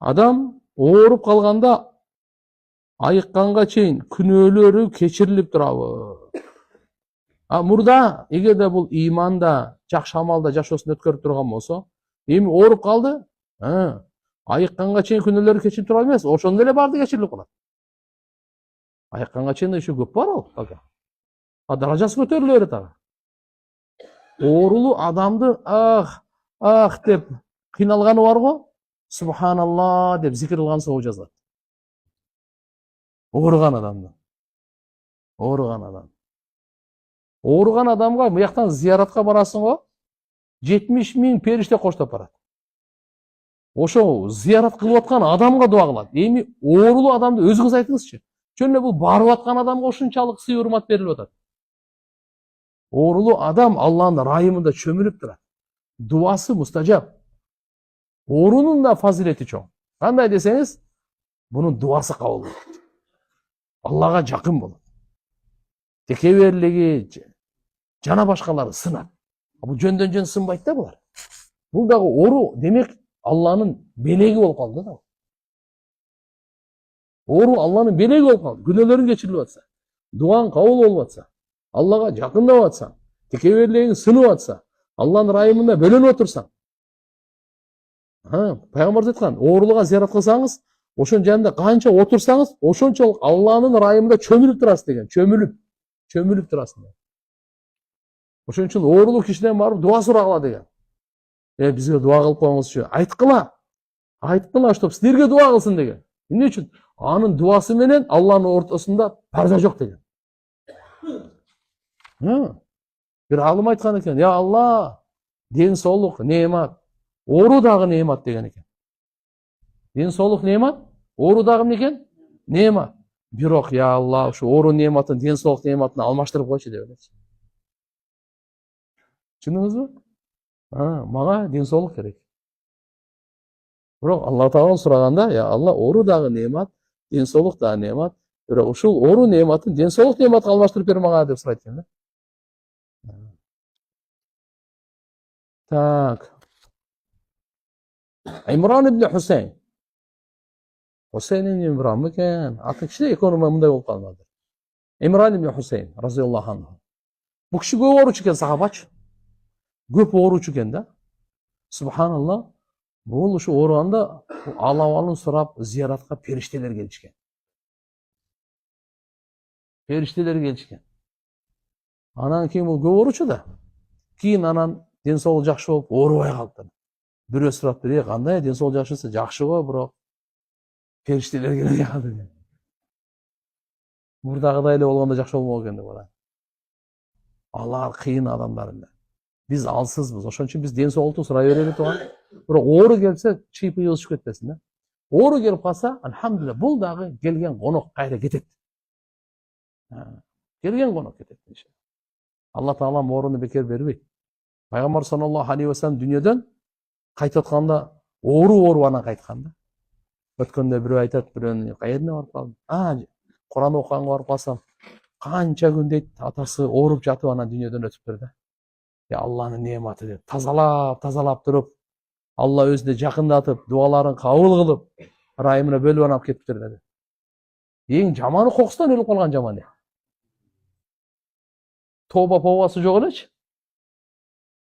Адам ооруп калганда айыкканга чейин күнөөлөрү кечирилип турабы? Мурда эгерде бул иманда, жакшы амалда жашоосун өткөрүп турган болсо, эми ооруп калды, айыкканга чейин күнөөлөрү кечирип турат эмес, ошондо эле баары кечирилип калат. Айыкканга чейин еще көп бар ал. Даражасы көтөрүлө берет ага. Оорулуу адамды ах деп кыйналганы бар го, субханалла деп зикир кылган соо жазат. Ооруган адамды. Ооруган адамга мыяктан зияратка барасың го, 70 000 периште коштоп барат. Ошо зиярат кылып аткан адамга дуа кылат. Эми оорулуу адамды өзүңүз айтыңызчы. Чөн эле бул барып аткан адамга ушунчалык сый урмат берилип атат. Оорулуу адам Алланын райымында чөмүлүп турат. Дуасы мустажаб. Оорунун да фазилети чоң. Кандай десеңиз, бунун дуасы кабыл болот. Аллага жакын болот. Текеберлиги жана башкалары сынат. Бул жөндөн жөн сынбайт да булар. Бул дагы оору, демек Алланын белеги болуп калды да. Оору Алланын белеги болуп калды. Күнөөлөрүң кечирилип атса, дуаң кабыл болуп атса, Аллага жакындап атсаң, текеберлигиң сынып атса, Алланын райымында бөлөнүп отурсаң. Пайгамбар айткан, оорулуга зиярат кылсаңыз, ошонун жанында канча отурсаңыз, ошончолук Алланын райымында чөмүлүп турасыз деген. Чөмүлүп турасың. Ошон үчүн оорулуу кишиден барып дуа сурагыла деген. Бизге дуа кылып коюңузчу. Айткыла, чтоб силерге дуа кылсын деген. Эмне үчүн? Анын дуасы менен Алланын ортосунда парда жок деген. Бир алым айткан экен, я Алла, ден соолук неемат, оору дагы неемат деген экен. Ден соолук неемат, оору дагы эмне экен? Неемат. Бирок, я Алла, ушу оору неематын ден соолук неематын алмаштырып койчу деп элечи. Түшүндүңүзбү? Мага ден соолук керек. Бирок Алла Таала сураганда, я Алла, оору дагы неемат, ден соолук дагы неемат. Бирок ушул оору неематын ден соолук неематка алмаштырып бер мага деп сурайт экен да. Так. Имран ибн Хусейн. Хусейн ибн Имран мекен? Аты киши экөөнү мындай болуп калмады. Имран ибн Хусейн разияллаху анху. Бул киши көп ооручу экен, сахабачы. Көп ооручу экен да. Субханалла. Бул ушу ооруганда алабалын сурап зияратка периштелер келишкен. Анан кийин бул көп ооручу да. Кийин анан ден соолугу жакшы болуп оорубай калды. Бирөө сурап бере, кандай ден соолугу жакшысы? Жакшы го, бирок периштелер келбей калды. Мурдагыдай эле болгондо жакшы болмок экен деп атат. Алар кыйын адамдар эле. Биз алсызбыз. Ошон үчүн биз ден соолукту сурай берели тууган. Бирок оору келсе, чыйпый ылышып кетпесин да. Оору келип калса, алхамдулилlah, бул дагы келген конок кайра кетет. Келген конок кетет иншалла. Алла Таала ооруну бекер бербейт. Пайгамбар саллаллаху алейхи ва саллям дүйнөдөн кайтып атканда оору анан кайткан да. Өткөндө бирөө айтат, бирөөнүн каерине барып калдым. Куран окуганга барып калсам, канча күн дейт, атасы ооруп жатып анан дүйнөдөн өтүптүр да. Алланын неематы деп тазалап туруп, Алла өзүнө жакындатып, дуаларын кабыл кылып, райымына бөлүп анап кетиптир деди. Эң жаманы кокустан өлүп калган жаман. Побасы жок элечи.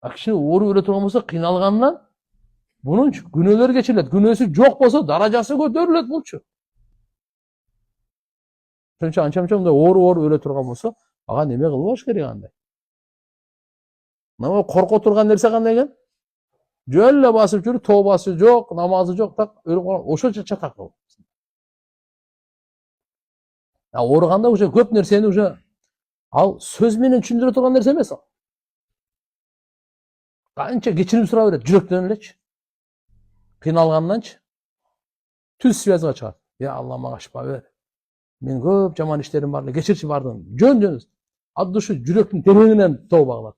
Киши ооруп өлө турган болсо, кыйналгандан бунун күнөөлөрү кечирилет. Күнөөсү жок болсо, даражасы көтөрүлөт булчу. Анча-мынча ооруп өлө турган болсо, ага неме кылбаш керек андай. Мына корко турган нерсе кандай экен? Жөн эле басып жүрүп, тобасы жок, намазы жок, так өлүп калган. Ошончо чатак болот. Ооруганда уже көп нерсени уже ал сөз менен түшүндүрө турган нерсе эмес ал. Канча кечирим сурап берет, жүрөктөн элечи. Кыйналганданчы. Түз связга чыгат. Я Алла, мага шифа бер. Мен көп жаман иштерим бар эле, кечирчи бардым. Жөн. Ат душу жүрөктүн тереңинен тоба кылат.